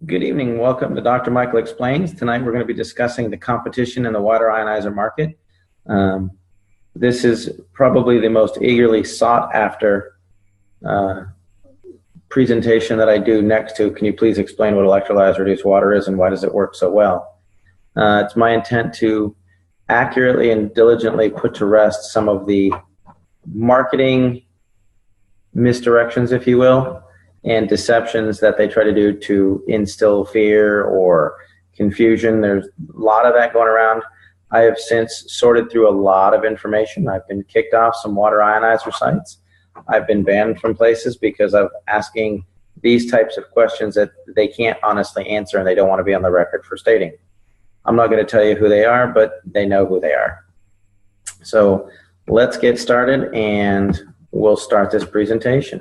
Good evening. Welcome to Dr. Michael Explains. Tonight we're going to be discussing the competition in the water ionizer market. This is probably the most eagerly sought after presentation that I do next to, can you please explain what electrolyzed reduced water is and why does it work so well? It's my intent to accurately and diligently put to rest some of the marketing misdirections, if you will, and deceptions that they try to do to instill fear or confusion. There's a lot of that going around. I have since sorted through a lot of information. I've been kicked off some water ionizer sites. I've been banned from places because of asking these types of questions that they can't honestly answer and they don't want to be on the record for stating. I'm not going to tell you who they are, but they know who they are. So let's get started and we'll start this presentation.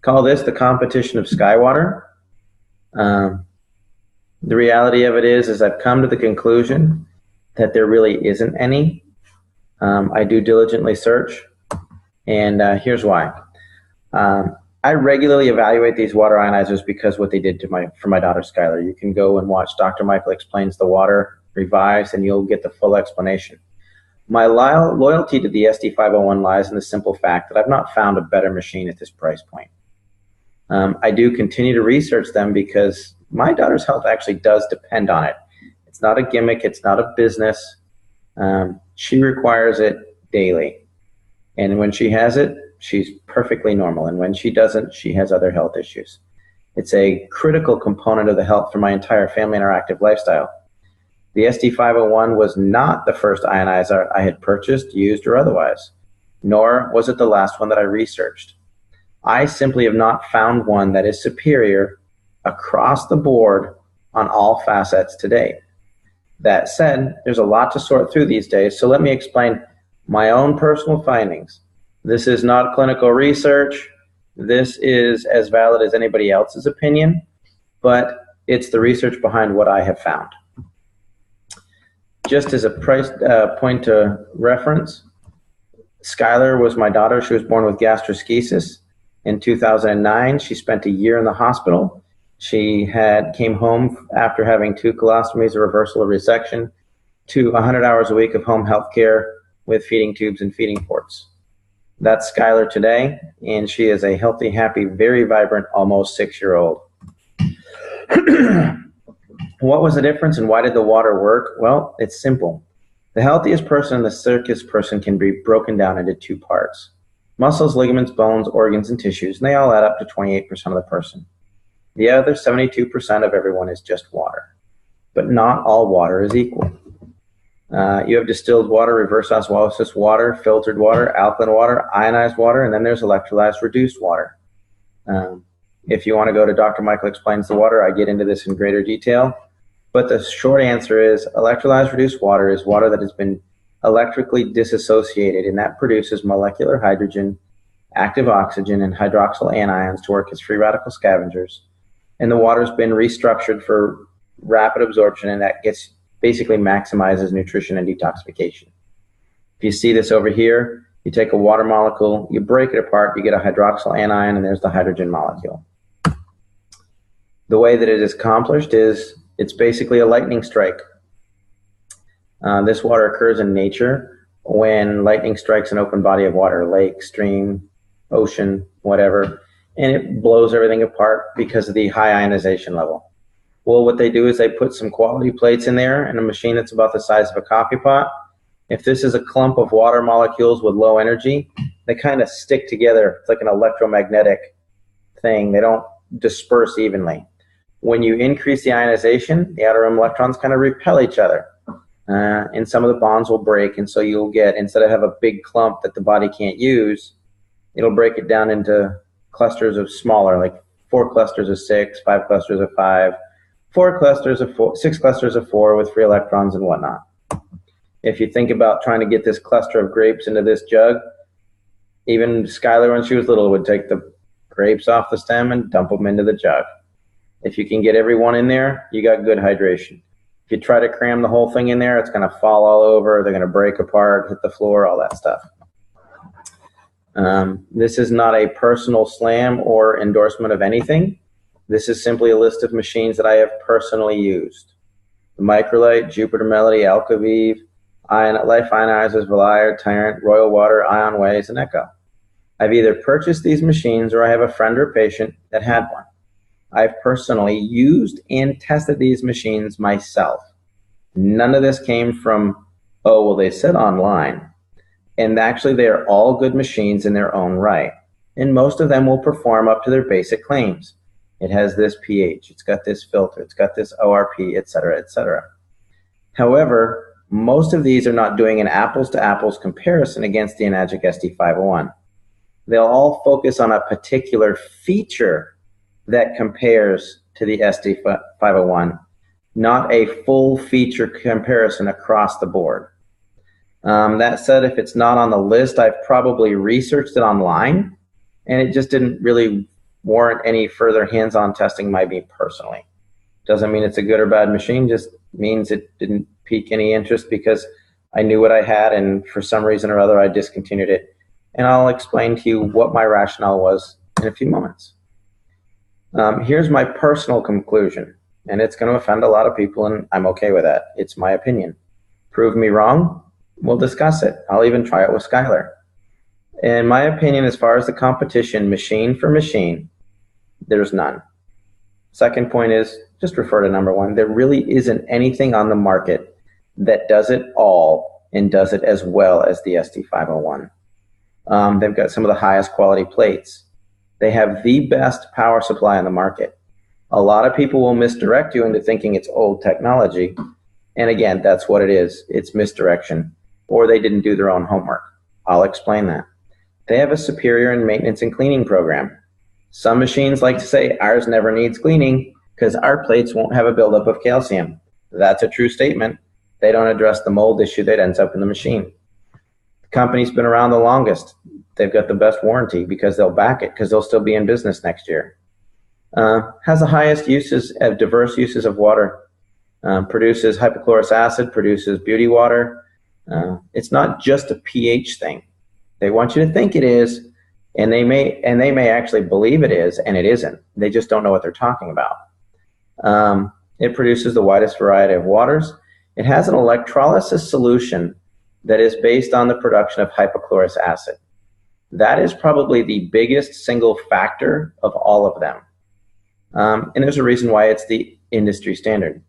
Call this the competition of Skywater. The reality of it is I've come to the conclusion that there really isn't any. I do diligently search, and here's why. I regularly evaluate these water ionizers because what they did to for my daughter Skylar. You can go and watch Dr. Michael Explains the Water Revised, and you'll get the full explanation. My loyalty to the SD501 lies in the simple fact that I've not found a better machine at this price point. I do continue to research them because my daughter's health actually does depend on it. It's not a gimmick. It's not a business. She requires it daily. And when she has it, she's perfectly normal. And when she doesn't, she has other health issues. It's a critical component of the health for my entire family and our active lifestyle. The SD501 was not the first ionizer I had purchased, used, or otherwise, nor was it the last one that I researched. I simply have not found one that is superior across the board on all facets to date. That said, there's a lot to sort through these days, so let me explain my own personal findings. This is not clinical research. This is as valid as anybody else's opinion, but it's the research behind what I have found. Just as a point to reference, Skylar was my daughter. She was born with gastroschisis. In 2009, she spent a year in the hospital. She came home after having 2 colostomies, a reversal of resection, to 100 hours a week of home health care with feeding tubes and feeding ports. That's Skylar today, and she is a healthy, happy, very vibrant, almost 6-year-old. What was the difference and why did the water work? Well, it's simple. The healthiest person and the sickest person can be broken down into 2 parts. Muscles, ligaments, bones, organs, and tissues, and they all add up to 28% of the person. The other 72% of everyone is just water. But not all water is equal. You have distilled water, reverse osmosis water, filtered water, alkaline water, ionized water, and then there's electrolyzed reduced water. If you want to go to Dr. Michael Explains the Water, I get into this in greater detail. But the short answer is electrolyzed reduced water is water that has been electrically disassociated, and that produces molecular hydrogen, active oxygen, and hydroxyl anions to work as free radical scavengers. And the water's been restructured for rapid absorption, and that basically maximizes nutrition and detoxification. If you see this over here, you take a water molecule, you break it apart, you get a hydroxyl anion, and there's the hydrogen molecule. The way that it is accomplished is it's basically a lightning strike. This water occurs in nature when lightning strikes an open body of water, lake, stream, ocean, whatever, and it blows everything apart because of the high ionization level. Well, what they do is they put some quality plates in there in a machine that's about the size of a coffee pot. If this is a clump of water molecules with low energy, they kind of stick together. It's like an electromagnetic thing. They don't disperse evenly. When you increase the ionization, the outer rim electrons kind of repel each other. And some of the bonds will break, and so you'll get, instead of have a big clump that the body can't use, it'll break it down into clusters of smaller, like 4 clusters of 6, 5 clusters of 5, 4 clusters of 4, 6 clusters of 4 with free electrons and whatnot. If you think about trying to get this cluster of grapes into this jug, even Skylar, when she was little, would take the grapes off the stem and dump them into the jug. If you can get everyone in there, you got good hydration. If you try to cram the whole thing in there, it's going to fall all over. They're going to break apart, hit the floor, all that stuff. This is not a personal slam or endorsement of anything. This is simply a list of machines that I have personally used. The Microlite, Jupiter Melody, Alcavive, Life Ionizers, Valire, Tyrant, Royal Water, Ion Ways, and Echo. I've either purchased these machines or I have a friend or patient that had one. I've personally used and tested these machines myself. None of this came from, oh, well, they said online. And actually, they're all good machines in their own right. And most of them will perform up to their basic claims. It has this pH, it's got this filter, it's got this ORP, etc., etc. However, most of these are not doing an apples-to-apples comparison against the Enagic SD501. They'll all focus on a particular feature that compares to the SD501, not a full feature comparison across the board. That said, if it's not on the list, I've probably researched it online, and it just didn't really warrant any further hands-on testing by me personally. Doesn't mean it's a good or bad machine, just means it didn't pique any interest because I knew what I had, and for some reason or other, I discontinued it. And I'll explain to you what my rationale was in a few moments. Here's my personal conclusion, and it's going to offend a lot of people, and I'm okay with that. It's my opinion. Prove me wrong, we'll discuss it. I'll even try it with Skylar. In my opinion, as far as the competition, machine for machine, there's none. Second point is, just refer to number one, there really isn't anything on the market that does it all and does it as well as the SD501. They've got some of the highest quality plates. They have the best power supply on the market. A lot of people will misdirect you into thinking it's old technology. And again, that's what it is. It's misdirection. Or they didn't do their own homework. I'll explain that. They have a superior in maintenance and cleaning program. Some machines like to say ours never needs cleaning because our plates won't have a buildup of calcium. That's a true statement. They don't address the mold issue that ends up in the machine. The company's been around the longest. They've got the best warranty because they'll back it because they'll still be in business next year. Has the highest uses of diverse uses of water. Produces hypochlorous acid, produces beauty water. It's not just a pH thing. They want you to think it is, and they may actually believe it is, and it isn't. They just don't know what they're talking about. It produces the widest variety of waters. It has an electrolysis solution that is based on the production of hypochlorous acid. That is probably the biggest single factor of all of them. And there's a reason why it's the industry standard.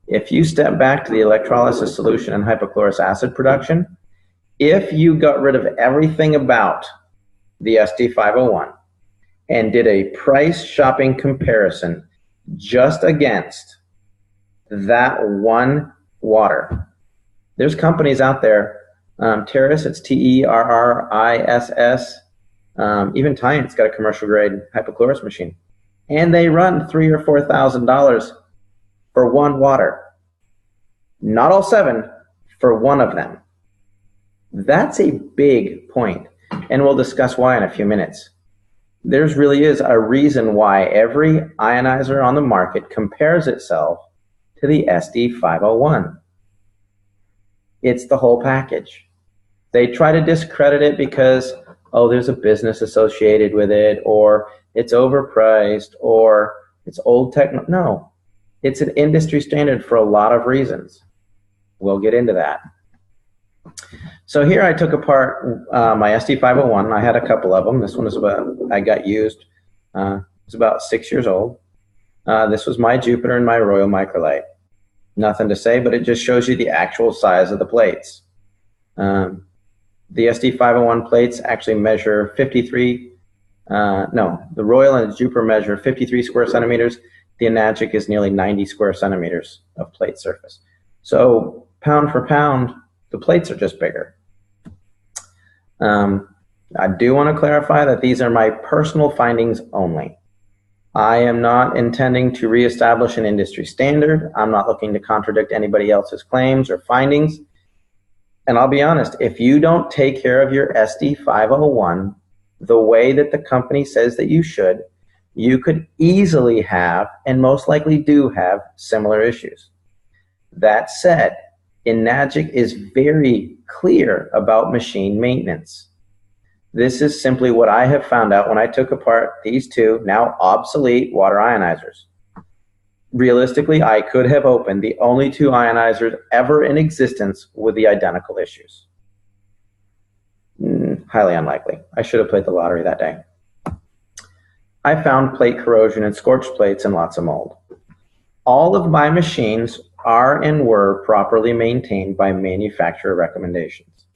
If you step back to the electrolysis solution and hypochlorous acid production, if you got rid of everything about the SD501 and did a price shopping comparison just against that one water, there's companies out there, Terrace, it's Terriss, even Tyrant's got a commercial grade hypochlorous machine, and they run $3,000 or $4,000 for one water. Not all seven, for one of them. That's a big point, and we'll discuss why in a few minutes. There really is a reason why every ionizer on the market compares itself to the SD501. It's the whole package. They try to discredit it because, oh, there's a business associated with it, or it's overpriced, or it's old tech. No, it's an industry standard for a lot of reasons. We'll get into that. So here I took apart my SD501. I had a couple of them. This one is I got used. It's about 6 years old. This was my Jupiter and my Royal Microlite. Nothing to say, but it just shows you the actual size of the plates. The SD501 plates actually measure 53, the Royal and the Jupiter measure 53 square centimeters. The Enagic is nearly 90 square centimeters of plate surface. So pound for pound, the plates are just bigger. I do want to clarify that these are my personal findings only. I am not intending to reestablish an industry standard. I'm not looking to contradict anybody else's claims or findings. And I'll be honest, if you don't take care of your SD501 the way that the company says that you should, you could easily have, and most likely do have, similar issues. That said, Enagic is very clear about machine maintenance. This is simply what I have found out when I took apart these two now obsolete water ionizers. Realistically, I could have opened the only two ionizers ever in existence with the identical issues. Highly unlikely. I should have played the lottery that day. I found plate corrosion in scorched plates and lots of mold. All of my machines are and were properly maintained by manufacturer recommendations.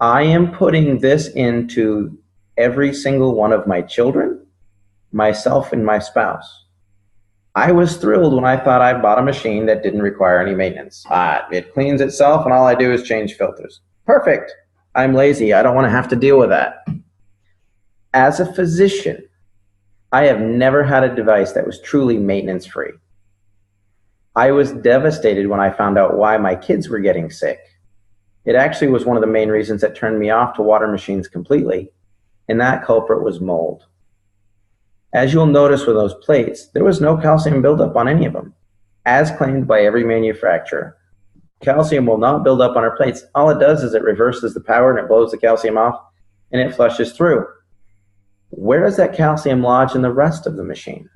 I am putting this into every single one of my children, myself, and my spouse. I was thrilled when I thought I bought a machine that didn't require any maintenance. It cleans itself and all I do is change filters. Perfect. I'm lazy. I don't want to have to deal with that. As a physician, I have never had a device that was truly maintenance-free. I was devastated when I found out why my kids were getting sick. It actually was one of the main reasons that turned me off to water machines completely, and that culprit was mold. As you'll notice with those plates, there was no calcium buildup on any of them, as claimed by every manufacturer. Calcium will not build up on our plates. All it does is it reverses the power and it blows the calcium off and it flushes through. Where does that calcium lodge in the rest of the machine?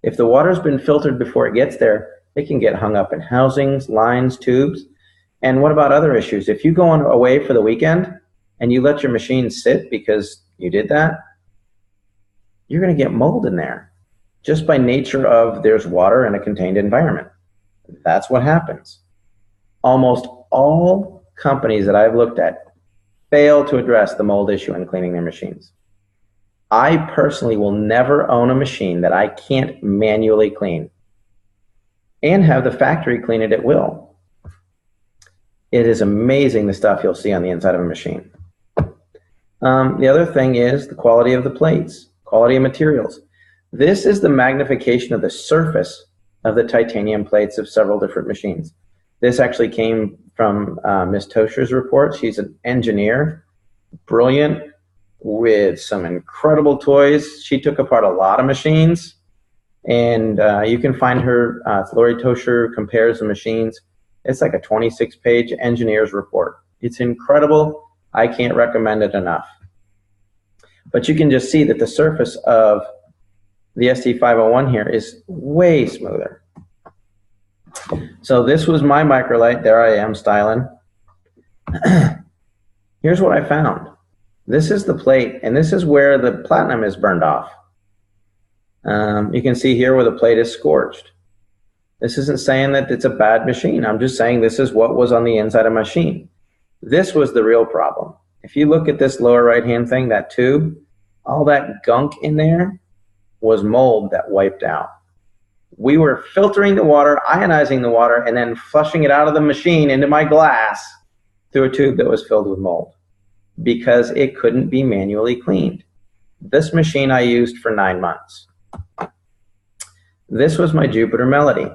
If the water's been filtered before it gets there, it can get hung up in housings, lines, tubes. And what about other issues? If you go away for the weekend and you let your machine sit because you did that, you're going to get mold in there just by nature of there's water in a contained environment. That's what happens. Almost all companies that I've looked at fail to address the mold issue in cleaning their machines. I personally will never own a machine that I can't manually clean and have the factory clean it at will. It is amazing the stuff you'll see on the inside of a machine. The other thing is the quality of the plates, quality of materials. This is the magnification of the surface of the titanium plates of several different machines. This actually came from Ms. Tosher's report. She's an engineer, brilliant, with some incredible toys. She took apart a lot of machines, and you can find her, Lori Tosher compares the machines. It's like a 26-page engineer's report. It's incredible. I can't recommend it enough. But you can just see that the surface of the ST501 here is way smoother. So this was my microlight. There I am styling. Here's what I found. This is the plate, and this is where the platinum is burned off. You can see here where the plate is scorched. This isn't saying that it's a bad machine. I'm just saying this is what was on the inside of my machine. This was the real problem. If you look at this lower right-hand thing, that tube, all that gunk in there was mold that wiped out. We were filtering the water, ionizing the water, and then flushing it out of the machine into my glass through a tube that was filled with mold because it couldn't be manually cleaned. This machine I used for 9 months. This was my Jupiter Melody.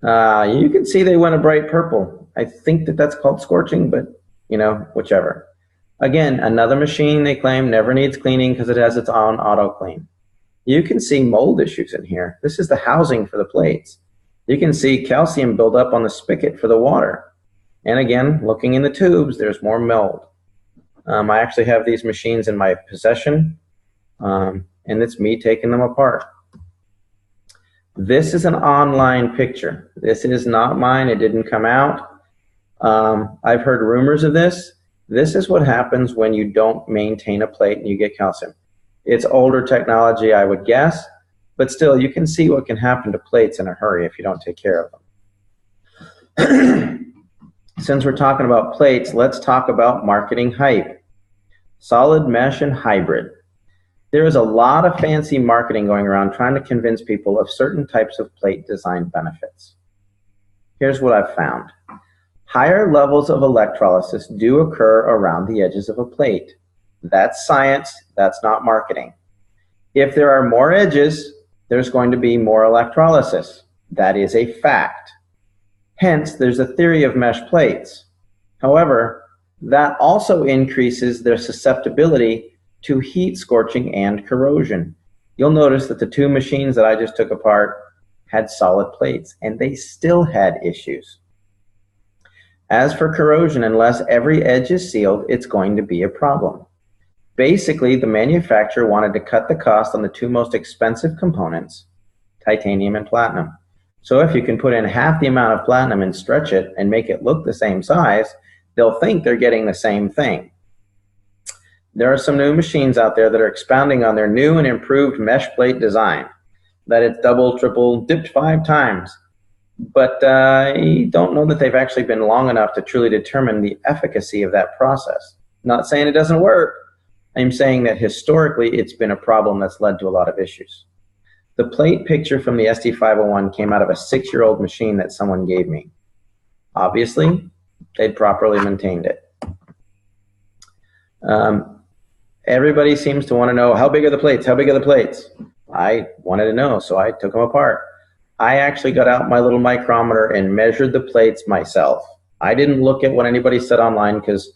You can see they went a bright purple. I think that that's called scorching, but you know, whichever. Again, another machine they claim never needs cleaning because it has its own auto clean. You can see mold issues in here. This is the housing for the plates. You can see calcium build up on the spigot for the water. And again, looking in the tubes, there's more mold. I actually have these machines in my possession, and it's me taking them apart. This is an online picture. This is not mine. It didn't come out. I've heard rumors of this. This is what happens when you don't maintain a plate and you get calcium. It's older technology, I would guess, but still, you can see what can happen to plates in a hurry if you don't take care of them. Since we're talking about plates, let's talk about marketing hype. Solid mesh and hybrid. There is a lot of fancy marketing going around trying to convince people of certain types of plate design benefits. Here's what I've found. Higher levels of electrolysis do occur around the edges of a plate. That's science, that's not marketing. If there are more edges, there's going to be more electrolysis. That is a fact. Hence, there's a theory of mesh plates. However, that also increases their susceptibility to heat scorching and corrosion. You'll notice that the two machines that I just took apart had solid plates, and they still had issues. As for corrosion, unless every edge is sealed, it's going to be a problem. Basically, the manufacturer wanted to cut the cost on the two most expensive components, titanium and platinum. So if you can put in half the amount of platinum and stretch it and make it look the same size, they'll think they're getting the same thing. There are some new machines out there that are expounding on their new and improved mesh plate design, that it's double, triple, dipped 5 times. But I don't know that they've actually been long enough to truly determine the efficacy of that process. Not saying it doesn't work. I'm saying that historically it's been a problem that's led to a lot of issues. The plate picture from the SD501 came out of a 6-year-old machine that someone gave me. Obviously, they'd properly maintained it. Everybody seems to want to know, how big are the plates? How big are the plates? I wanted to know, so I took them apart. I actually got out my little micrometer and measured the plates myself. I didn't look at what anybody said online because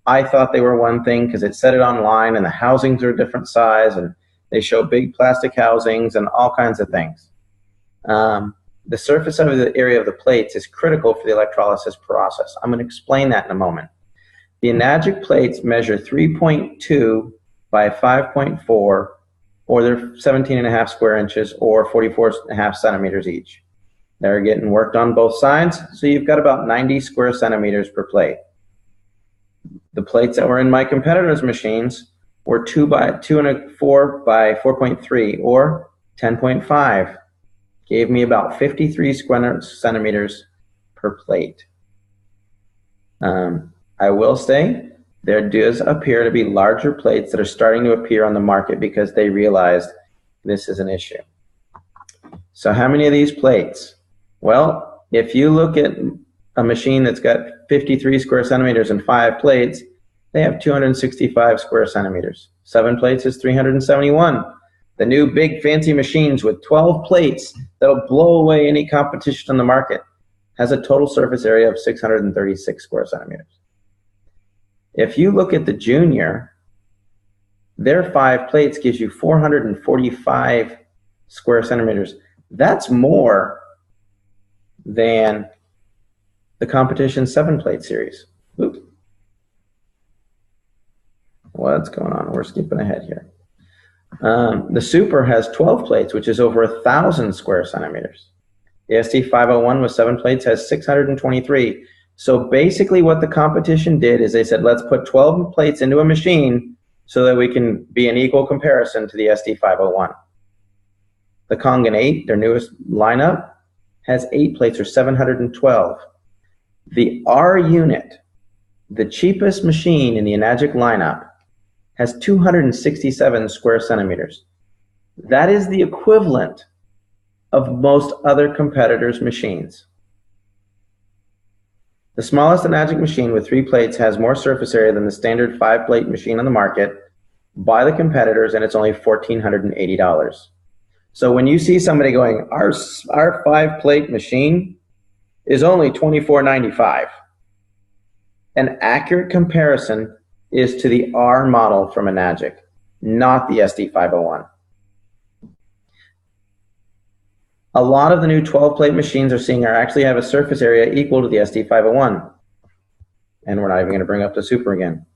I thought they were one thing because it said it online and the housings are a different size and they show big plastic housings and all kinds of things. The surface of the area of the plates is critical for the electrolysis process. I'm going to explain that in a moment. The enagic plates measure 3.2 by 5.4, or they're 17.5 square inches or 44.5 centimeters each. They're getting worked on both sides, so you've got about 90 square centimeters per plate. The plates that were in my competitors' machines were 2 by 2.4 by 4.3 or 10.5. Gave me about 53 square centimeters per plate. I will say there does appear to be larger plates that are starting to appear on the market because they realized this is an issue. So how many of these plates? Well, if you look at a machine that's got 53 square centimeters and 5 plates, they have 265 square centimeters. 7 plates is 371. The new big fancy machines with 12 plates that'll blow away any competition on the market has a total surface area of 636 square centimeters. If you look at the Junior, their 5 plates gives you 445 square centimeters. That's more than the competition 7-plate series. Oops. What's going on? We're skipping ahead here. The Super has 12 plates, which is over 1,000 square centimeters. The SD501 with 7 plates has 623. So basically what the competition did is they said, let's put 12 plates into a machine so that we can be an equal comparison to the SD501. The Kangen 8, their newest lineup, has 8 plates or 712. The R unit, the cheapest machine in the enagic lineup, has 267 square centimeters. That is the equivalent of most other competitors' machines. The smallest enagic machine with 3 plates has more surface area than the standard 5-plate machine on the market by the competitors, and it's only $1,480. So when you see somebody going, our 5-plate machine is only $2,495, an accurate comparison is to the R model from enagic, not the SD501. A lot of the new 12-plate machines are seeing actually have a surface area equal to the SD501. And we're not even going to bring up the Super again.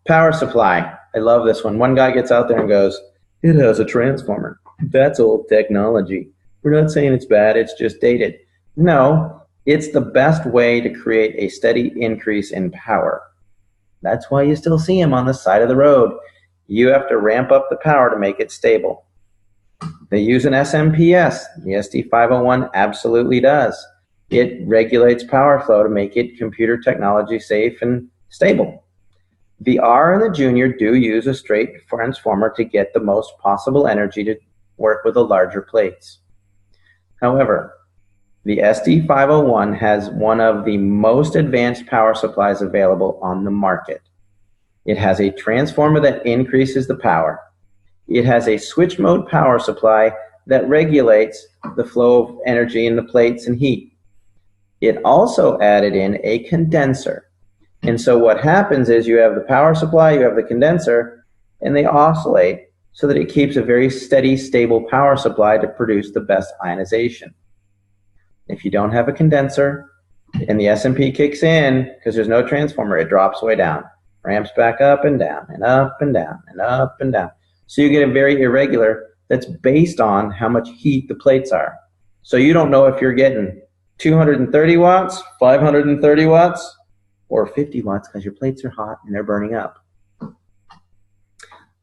Power supply. I love this one. One guy gets out there and goes, it has a transformer. That's old technology. We're not saying it's bad, it's just dated. No, it's the best way to create a steady increase in power. That's why you still see them on the side of the road. You have to ramp up the power to make it stable. They use an SMPS. The SD501 absolutely does. It regulates power flow to make it computer technology safe and stable. The R and the Junior do use a straight transformer to get the most possible energy to work with the larger plates. However, the SD501 has one of the most advanced power supplies available on the market. It has a transformer that increases the power. It has a switch mode power supply that regulates the flow of energy in the plates and heat. It also added in a condenser. And so what happens is you have the power supply, you have the condenser, and they oscillate so that it keeps a very steady, stable power supply to produce the best ionization. If you don't have a condenser and the SMP kicks in because there's no transformer, it drops way down. ramps back up and down and up and down and up and down. So you get a very irregular that's based on how much heat the plates are. So you don't know if you're getting 230 watts, 530 watts, or 50 watts because your plates are hot and they're burning up.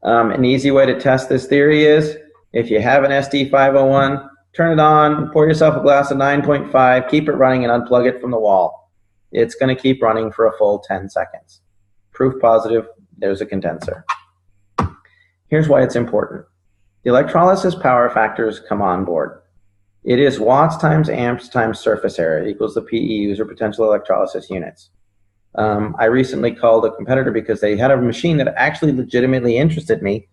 An easy way to test this theory is if you have an SD501, turn it on, pour yourself a glass of 9.5, keep it running and unplug it from the wall. It's going to keep running for a full 10 seconds. Proof positive, there's a condenser. Here's why it's important. The electrolysis power factors come on board. It is watts times amps times surface area equals the PEUs, or potential electrolysis units. I recently called a competitor because they had a machine that actually legitimately interested me,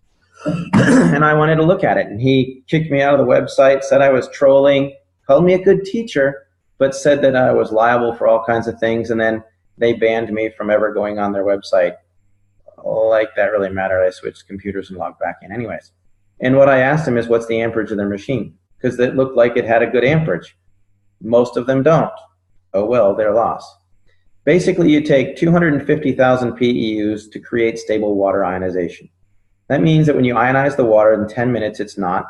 and I wanted to look at it. And he kicked me out of the website, said I was trolling, called me a good teacher, but said that I was liable for all kinds of things, and then they banned me from ever going on their website. Like that really mattered. I switched computers and logged back in anyways. And what I asked him is, what's the amperage of their machine? Because it looked like it had a good amperage. Most of them don't. Oh well, their loss. Basically, you take 250,000 PEUs to create stable water ionization. That means that when you ionize the water in 10 minutes, it's not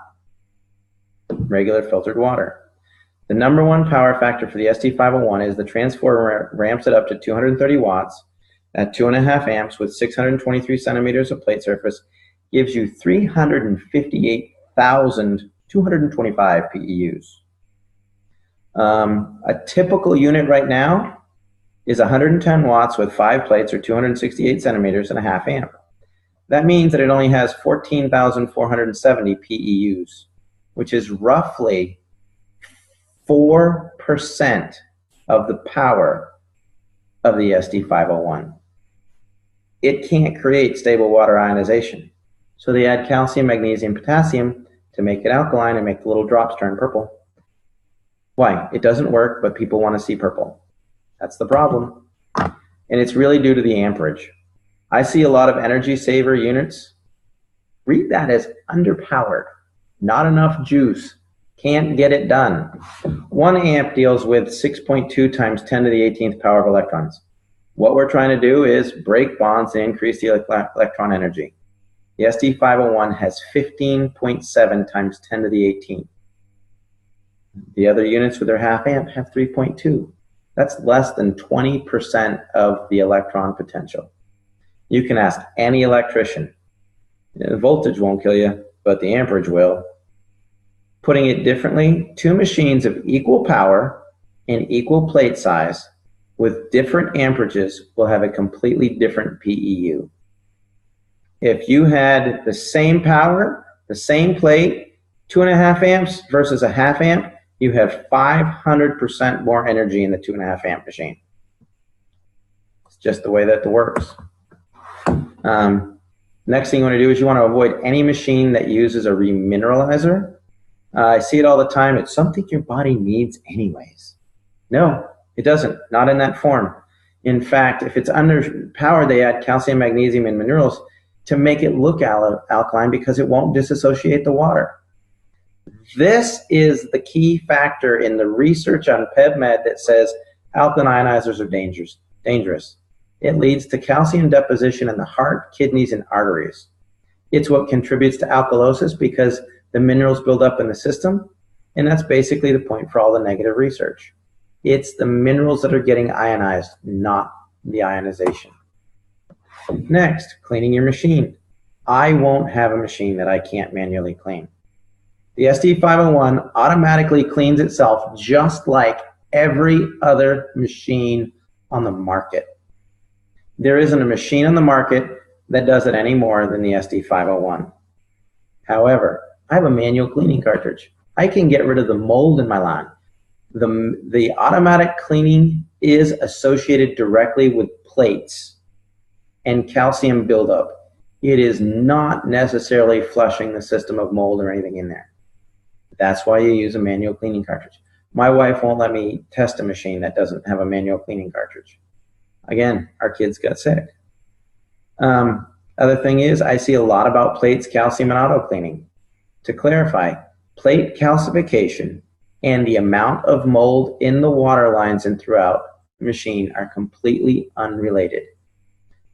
regular filtered water. The number one power factor for the SD501 is the transformer ramps it up to 230 watts at 2.5 amps with 623 centimeters of plate surface, gives you 358,225 PEUs. A typical unit right now is 110 watts with 5 plates, or 268 centimeters and a half amp. That means that it only has 14,470 PEUs, which is roughly 4% of the power of the SD501. It can't create stable water ionization. So they add calcium, magnesium, potassium to make it alkaline and make the little drops turn purple. Why? It doesn't work, but people want to see purple. That's the problem. And it's really due to the amperage. I see a lot of energy saver units. Read that as underpowered. Not enough juice. Can't get it done. 1 amp deals with 6.2 times 10 to the 18th power of electrons. What we're trying to do is break bonds and increase the electron energy. The SD501 has 15.7 times 10 to the 18th. The other units with their half amp have 3.2. That's less than 20% of the electron potential. You can ask any electrician. The voltage won't kill you, but the amperage will. Putting it differently, 2 machines of equal power and equal plate size with different amperages will have a completely different PEU. If you had the same power, the same plate, 2.5 amps versus a half amp, you have 500% more energy in the 2.5 amp machine. It's just the way that it works. Next thing you want to do is you want to avoid any machine that uses a remineralizer. I see it all the time. It's something your body needs anyways. No, it doesn't. Not in that form. In fact, if it's underpowered, they add calcium, magnesium, and minerals to make it look alkaline because it won't disassociate the water. This is the key factor in the research on PubMed that says alkaline ionizers are dangerous. It leads to calcium deposition in the heart, kidneys, and arteries. It's what contributes to alkalosis because the minerals build up in the system, and that's basically the point for all the negative research. It's the minerals that are getting ionized, not the ionization. Next, cleaning your machine. I won't have a machine that I can't manually clean. The SD501 automatically cleans itself just like every other machine on the market. There isn't a machine on the market that does it any more than the SD501. However, I have a manual cleaning cartridge. I can get rid of the mold in my lawn. The automatic cleaning is associated directly with plates and calcium buildup. It is not necessarily flushing the system of mold or anything in there. That's why you use a manual cleaning cartridge. My wife won't let me test a machine that doesn't have a manual cleaning cartridge. Again, our kids got sick. Other thing is, I see a lot about plates, calcium, and auto cleaning. To clarify, plate calcification and the amount of mold in the water lines and throughout the machine are completely unrelated.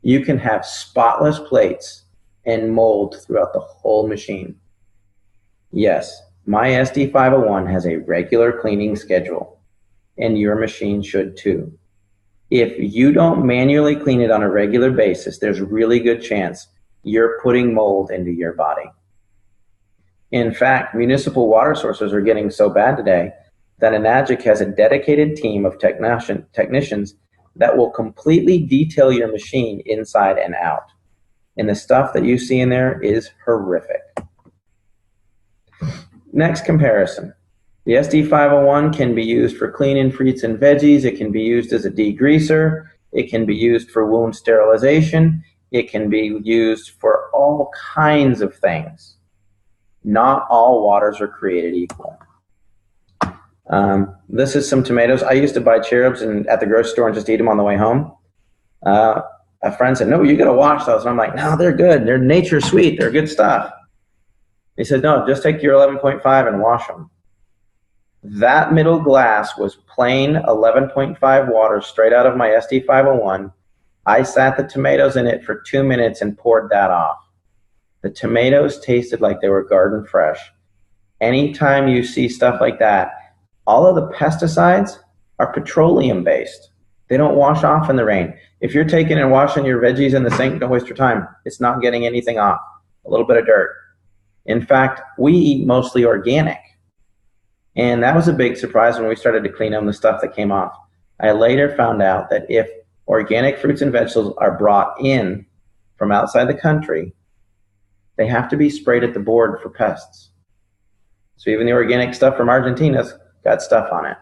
You can have spotless plates and mold throughout the whole machine. Yes, my SD501 has a regular cleaning schedule, and your machine should too. If you don't manually clean it on a regular basis, there's a really good chance you're putting mold into your body. In fact, municipal water sources are getting so bad today that Enagic has a dedicated team of technicians that will completely detail your machine inside and out. And the stuff that you see in there is horrific. Next comparison. The SD501 can be used for cleaning fruits and veggies. It can be used as a degreaser. It can be used for wound sterilization. It can be used for all kinds of things. Not all waters are created equal. This is some tomatoes. I used to buy cherubs at the grocery store and just eat them on the way home. A friend said, no, you got to wash those. And I'm like, no, they're good. They're nature sweet. They're good stuff. He said, no, just take your 11.5 and wash them. That middle glass was plain 11.5 water straight out of my SD501. I sat the tomatoes in it for 2 minutes and poured that off. The tomatoes tasted like they were garden fresh. Anytime you see stuff like that, all of the pesticides are petroleum based. They don't wash off in the rain. If you're taking and washing your veggies in the sink, don't waste your time. It's not getting anything off. A little bit of dirt. In fact, we eat mostly organic. And that was a big surprise when we started to clean them, the stuff that came off. I later found out that if organic fruits and vegetables are brought in from outside the country, they have to be sprayed at the board for pests. So even the organic stuff from Argentina's got stuff on it.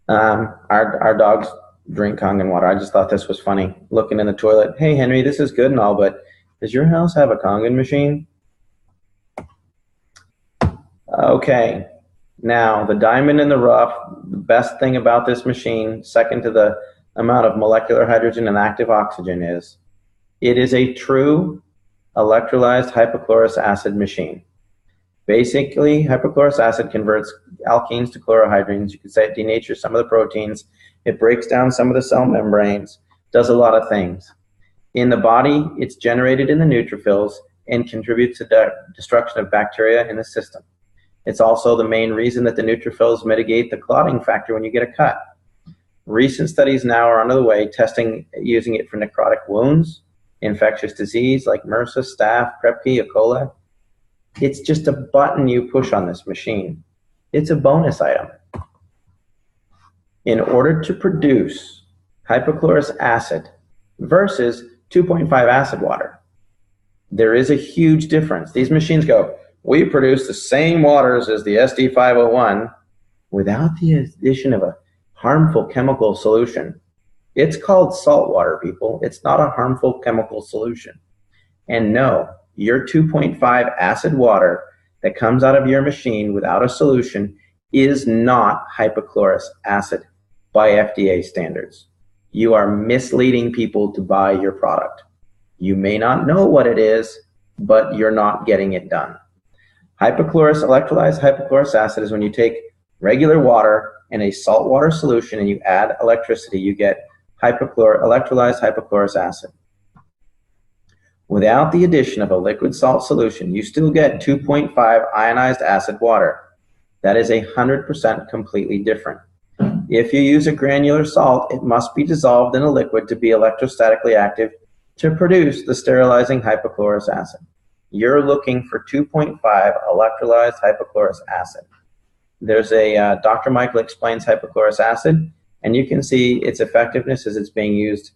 Our dogs drink Kangen water. I just thought this was funny. Looking in the toilet, hey Henry, this is good and all, but does your house have a Kangen machine? Okay, now the diamond in the rough, the best thing about this machine, second to the amount of molecular hydrogen and active oxygen, is it is a true electrolyzed hypochlorous acid machine. Basically, hypochlorous acid converts alkenes to chlorohydrines. You could say it denatures some of the proteins. It breaks down some of the cell membranes, does a lot of things. In the body, it's generated in the neutrophils and contributes to the destruction of bacteria in the system. It's also the main reason that the neutrophils mitigate the clotting factor when you get a cut. Recent studies now are under the way testing using it for necrotic wounds, infectious disease like MRSA, Staph, Krepke, E. coli. It's just a button you push on this machine. It's a bonus item. In order to produce hypochlorous acid versus 2.5 acid water, there is a huge difference. These machines go, we produce the same waters as the SD501 without the addition of a harmful chemical solution. It's called salt water, people. It's not a harmful chemical solution. And no, your 2.5 acid water that comes out of your machine without a solution is not hypochlorous acid by FDA standards. You are misleading people to buy your product. You may not know what it is, but you're not getting it done. Electrolyzed hypochlorous acid is when you take regular water and a saltwater solution and you add electricity, you get electrolyzed hypochlorous acid. Without the addition of a liquid salt solution, you still get 2.5 ionized acid water. That is 100% completely different. If you use a granular salt, it must be dissolved in a liquid to be electrostatically active to produce the sterilizing hypochlorous acid. You're looking for 2.5 electrolyzed hypochlorous acid. There's a Dr. Michael Explains Hypochlorous Acid, and you can see its effectiveness as it's being used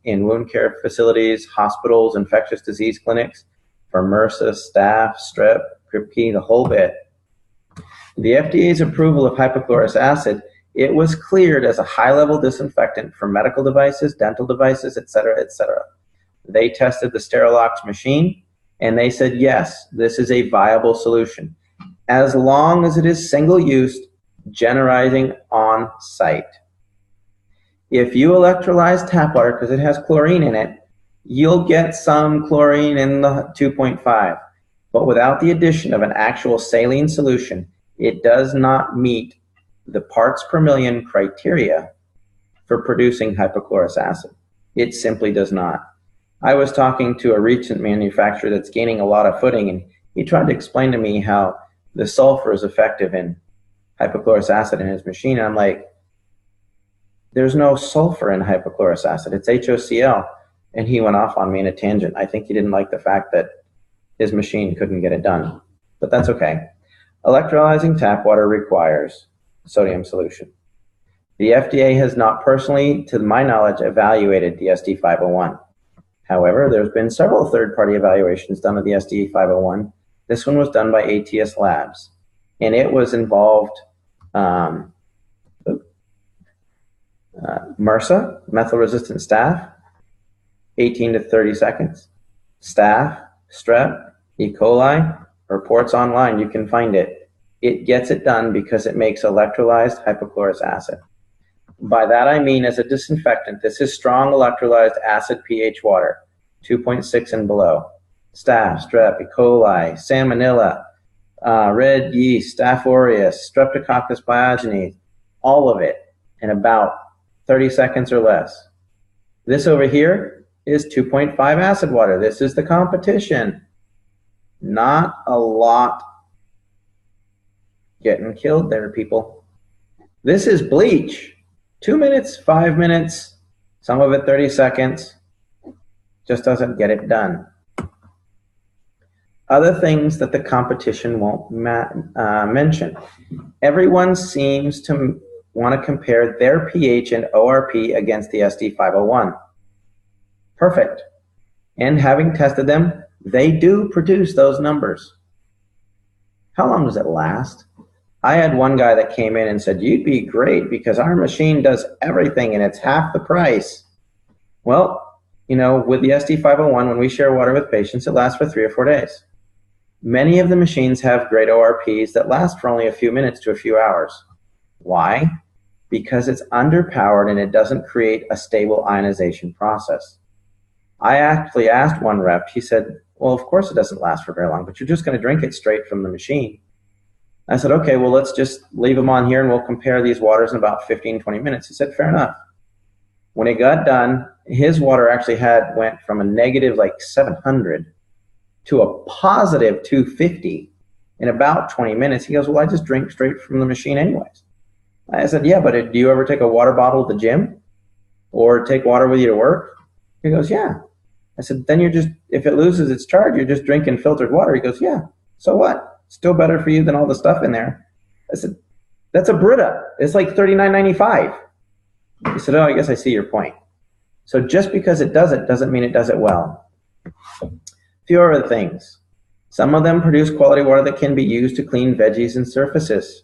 in wound care facilities, hospitals, infectious disease clinics for MRSA, Staph, Strep, Krepke, the whole bit. The FDA's approval of hypochlorous acid, it was cleared as a high-level disinfectant for medical devices, dental devices, etc., etc. They tested the Sterilox machine, and they said, yes, this is a viable solution, as long as it is single-use, generating on-site. If you electrolyze tap water, because it has chlorine in it, you'll get some chlorine in the 2.5. But without the addition of an actual saline solution, it does not meet the parts per million criteria for producing hypochlorous acid. It simply does not. I was talking to a recent manufacturer that's gaining a lot of footing, and he tried to explain to me how the sulfur is effective in hypochlorous acid in his machine. And I'm like, there's no sulfur in hypochlorous acid. It's HOCl. And he went off on me in a tangent. I think he didn't like the fact that his machine couldn't get it done, but that's okay. Electrolyzing tap water requires sodium solution. The FDA has not personally, to my knowledge, evaluated the SD501. However, there's been several third-party evaluations done of the SD501. This one was done by ATS Labs, and it was involved MRSA, methyl-resistant staph, 18 to 30 seconds. Staph, strep, E. coli, reports online, you can find it. It gets it done because it makes electrolyzed hypochlorous acid. By that I mean, as a disinfectant, this is strong electrolyzed acid pH water, 2.6 and below. Staph, strep, E. coli, salmonella, red yeast, Staph aureus, streptococcus pyogenes, all of it in about 30 seconds or less. This over here is 2.5 acid water. This is the competition. Not a lot getting killed there, people. This is bleach. 2 minutes, 5 minutes, some of it 30 seconds. Just doesn't get it done. Other things that the competition won't mention. Everyone seems to want to compare their pH and ORP against the SD501. Perfect. And having tested them, they do produce those numbers. How long does it last? I had one guy that came in and said, you'd be great because our machine does everything and it's half the price. Well, you know, with the SD501, when we share water with patients, it lasts for 3 or 4 days. Many of the machines have great ORPs that last for only a few minutes to a few hours. Why? Because it's underpowered and it doesn't create a stable ionization process. I actually asked one rep, he said, well, of course it doesn't last for very long, but you're just going to drink it straight from the machine. I said, okay, well, let's just leave them on here and we'll compare these waters in about 15, 20 minutes. He said, fair enough. When it got done, his water actually went from a negative like 700 to a positive 250 in about 20 minutes. He goes, well, I just drink straight from the machine anyways. I said, yeah, but do you ever take a water bottle to the gym or take water with you to work? He goes, yeah. I said, then if it loses its charge, you're just drinking filtered water. He goes, yeah, so what? Still better for you than all the stuff in there. I said, that's a Brita. It's like $39.95. He said, oh, I guess I see your point. So just because it does it doesn't mean it does it well. A few other things. Some of them produce quality water that can be used to clean veggies and surfaces.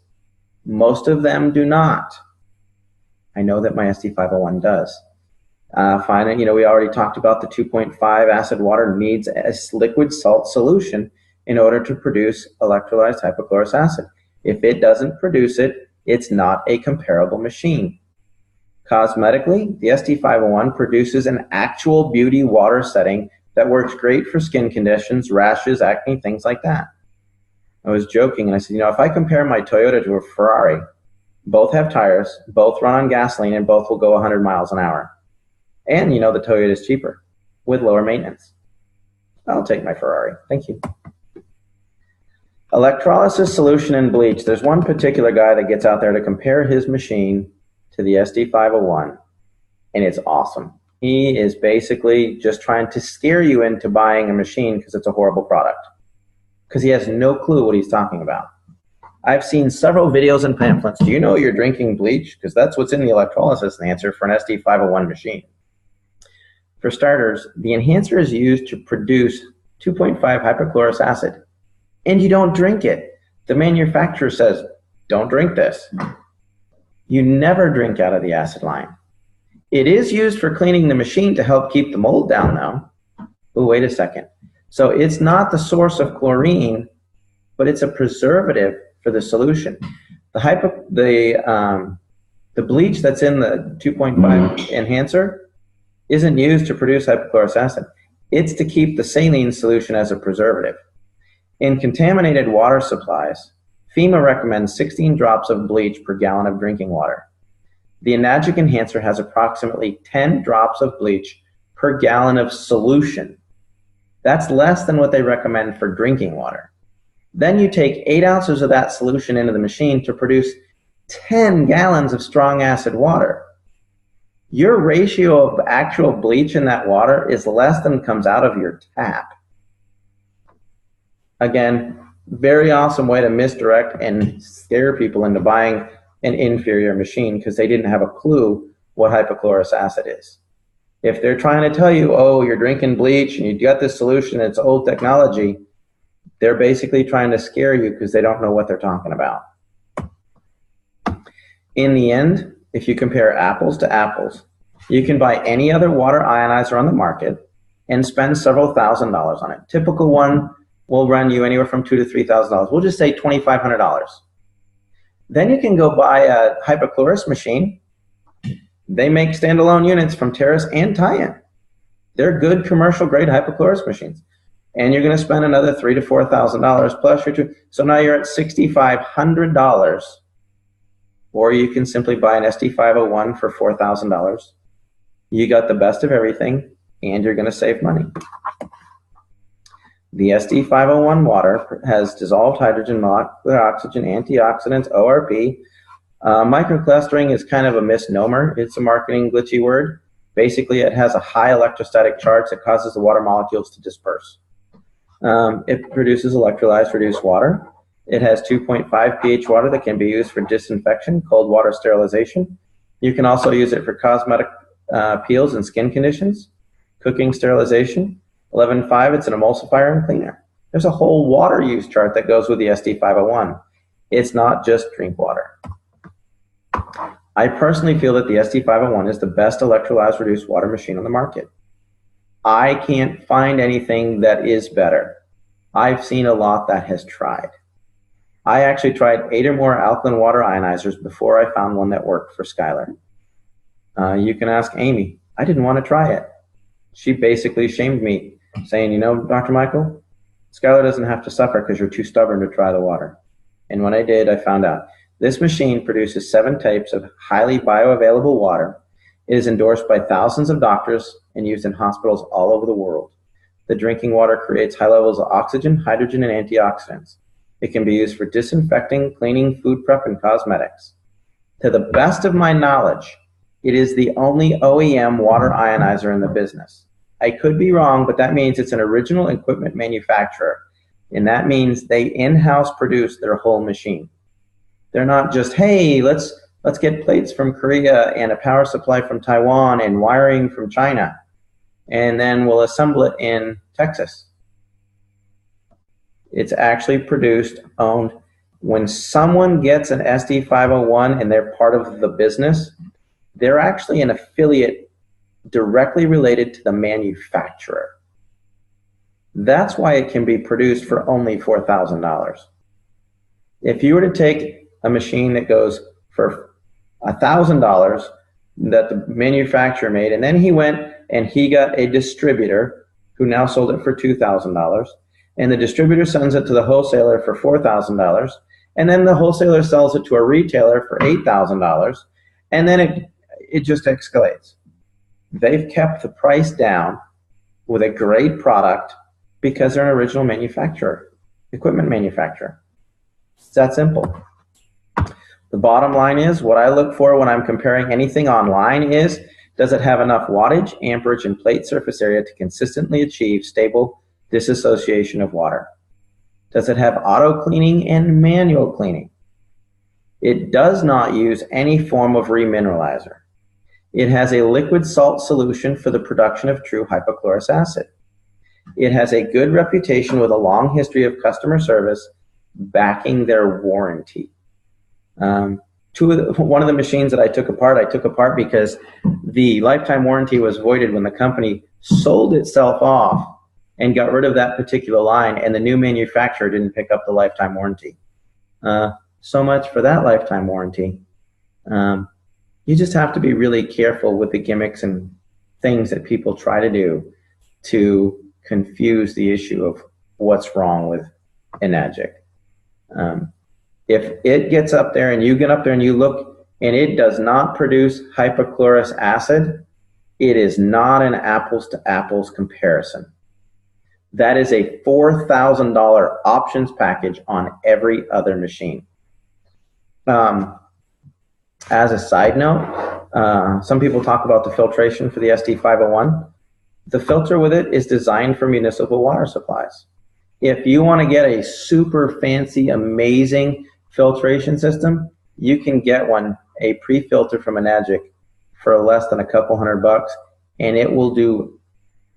Most of them do not. I know that my SD501 does. Finally, we already talked about the 2.5 acid water needs a liquid salt solution in order to produce electrolyzed hypochlorous acid. If it doesn't produce it, it's not a comparable machine. Cosmetically, the SD501 produces an actual beauty water setting that works great for skin conditions, rashes, acne, things like that. I was joking and I said, if I compare my Toyota to a Ferrari, both have tires, both run on gasoline, and both will go 100 miles an hour. And the Toyota is cheaper with lower maintenance. I'll take my Ferrari. Thank you. Electrolysis solution and bleach. There's one particular guy that gets out there to compare his machine to the SD501, and it's awesome. He is basically just trying to scare you into buying a machine because it's a horrible product, because he has no clue what he's talking about. I've seen several videos and pamphlets. Do you know you're drinking bleach? Because that's what's in the electrolysis enhancer for an SD501 machine. For starters, the enhancer is used to produce 2.5 hypochlorous acid, and you don't drink it. The manufacturer says, don't drink this. You never drink out of the acid line. It is used for cleaning the machine to help keep the mold down, though. Oh, wait a second. So it's not the source of chlorine, but it's a preservative for the solution. The bleach that's in the 2.5 enhancer isn't used to produce hypochlorous acid. It's to keep the saline solution as a preservative. In contaminated water supplies, FEMA recommends 16 drops of bleach per gallon of drinking water. The Enagic enhancer has approximately 10 drops of bleach per gallon of solution. That's less than what they recommend for drinking water. Then you take 8 ounces of that solution into the machine to produce 10 gallons of strong acid water. Your ratio of actual bleach in that water is less than comes out of your tap. Again, very awesome way to misdirect and scare people into buying an inferior machine because they didn't have a clue what hypochlorous acid is. If they're trying to tell you, oh, you're drinking bleach and you got this solution, it's old technology, they're basically trying to scare you because they don't know what they're talking about. In the end, if you compare apples to apples, you can buy any other water ionizer on the market and spend several $1,000s on it. Typical one will run you anywhere from $2,000 to $3,000. We'll just say $2,500. Then you can go buy a hypochlorous machine. They make standalone units from Terrace and Tie-in. They're good commercial grade hypochlorous machines. And you're going to spend another $3,000 to $4,000 plus your two. So now you're at $6,500. Or you can simply buy an SD501 for $4,000. You got the best of everything, and you're going to save money. The SD501 water has dissolved hydrogen, molecular oxygen, antioxidants, ORP. Microclustering is kind of a misnomer. It's a marketing glitchy word. Basically, it has a high electrostatic charge that causes the water molecules to disperse. It produces electrolyzed reduced water. It has 2.5 pH water that can be used for disinfection, cold water sterilization. You can also use it for cosmetic peels and skin conditions, cooking sterilization. 11.5, it's an emulsifier and cleaner. There's a whole water use chart that goes with the SD501. It's not just drink water. I personally feel that the SD501 is the best electrolyzed reduced water machine on the market. I can't find anything that is better. I've seen a lot that has tried. I actually tried 8 or more alkaline water ionizers before I found one that worked for Skylar. You can ask Amy. I didn't want to try it. She basically shamed me, saying, you know, Dr. Michael, Skylar doesn't have to suffer because you're too stubborn to try the water. And when I did, I found out. This machine produces 7 types of highly bioavailable water. It is endorsed by thousands of doctors and used in hospitals all over the world. The drinking water creates high levels of oxygen, hydrogen, and antioxidants. It can be used for disinfecting, cleaning, food prep, and cosmetics. To the best of my knowledge, it is the only OEM water ionizer in the business. I could be wrong, but that means it's an original equipment manufacturer. And that means they in-house produce their whole machine. They're not just, hey, let's get plates from Korea and a power supply from Taiwan and wiring from China, and then we'll assemble it in Texas. It's actually produced, owned. When someone gets an SD501 and they're part of the business, they're actually an affiliate directly related to the manufacturer. That's why it can be produced for only $4,000. If you were to take a machine that goes for $1,000 that the manufacturer made, and then he went and he got a distributor who now sold it for $2,000, and the distributor sends it to the wholesaler for $4,000, and then the wholesaler sells it to a retailer for $8,000, and then it just escalates. They've kept the price down with a great product because they're an original manufacturer, equipment manufacturer. It's that simple. The bottom line is, what I look for when I'm comparing anything online is, does it have enough wattage, amperage, and plate surface area to consistently achieve stable disassociation of water? Does it have auto cleaning and manual cleaning? It does not use any form of remineralizer. It has a liquid salt solution for the production of true hypochlorous acid. It has a good reputation with a long history of customer service backing their warranty. One of the machines that I took apart because the lifetime warranty was voided when the company sold itself off and got rid of that particular line, and the new manufacturer didn't pick up the lifetime warranty. So much for that lifetime warranty. You just have to be really careful with the gimmicks and things that people try to do to confuse the issue of what's wrong with Enagic. If it gets up there and you get up there and you look and it does not produce hypochlorous acid, it is not an apples to apples comparison. That is a $4,000 options package on every other machine. As a side note, some people talk about the filtration for the SD501. The filter with it is designed for municipal water supplies. If you want to get a super fancy, amazing filtration system, you can get one, a pre-filter from Enagic, for less than a couple $100, and it will do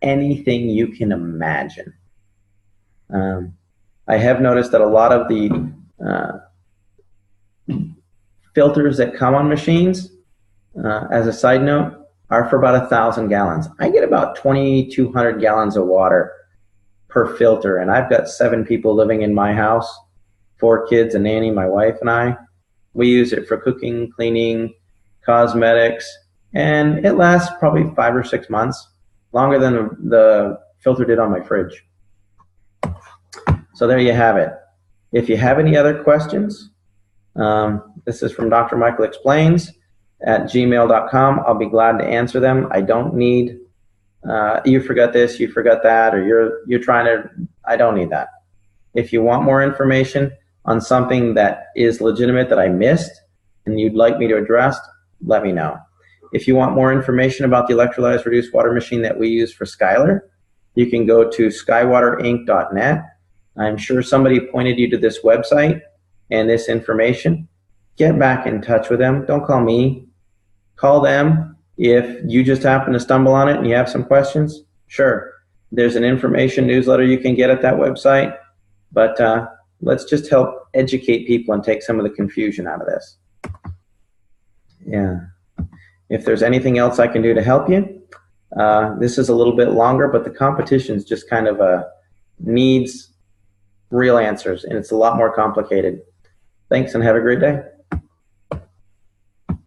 anything you can imagine. I have noticed that a lot of the filters that come on machines, as a side note, are for about 1,000 gallons. I get about 2,200 gallons of water per filter, and I've got 7 people living in my house, 4 kids, a nanny, my wife and I. We use it for cooking, cleaning, cosmetics, and it lasts probably 5 or 6 months, longer than the filter did on my fridge. So there you have it. If you have any other questions, this is from Dr. Michael Explains at gmail.com. I'll be glad to answer them. I don't need, you forgot this, you forgot that, or you're trying to, I don't need that. If you want more information on something that is legitimate that I missed and you'd like me to address, let me know. If you want more information about the electrolyzed reduced water machine that we use for Skylar, you can go to skywaterinc.net. I'm sure somebody pointed you to this website and this information. Get back in touch with them. Don't call me. Call them. If you just happen to stumble on it and you have some questions, sure. There's an information newsletter you can get at that website, but let's just help educate people and take some of the confusion out of this. Yeah. If there's anything else I can do to help you, this is a little bit longer, but the competition is just kind of needs real answers, and it's a lot more complicated. Thanks, and have a great day.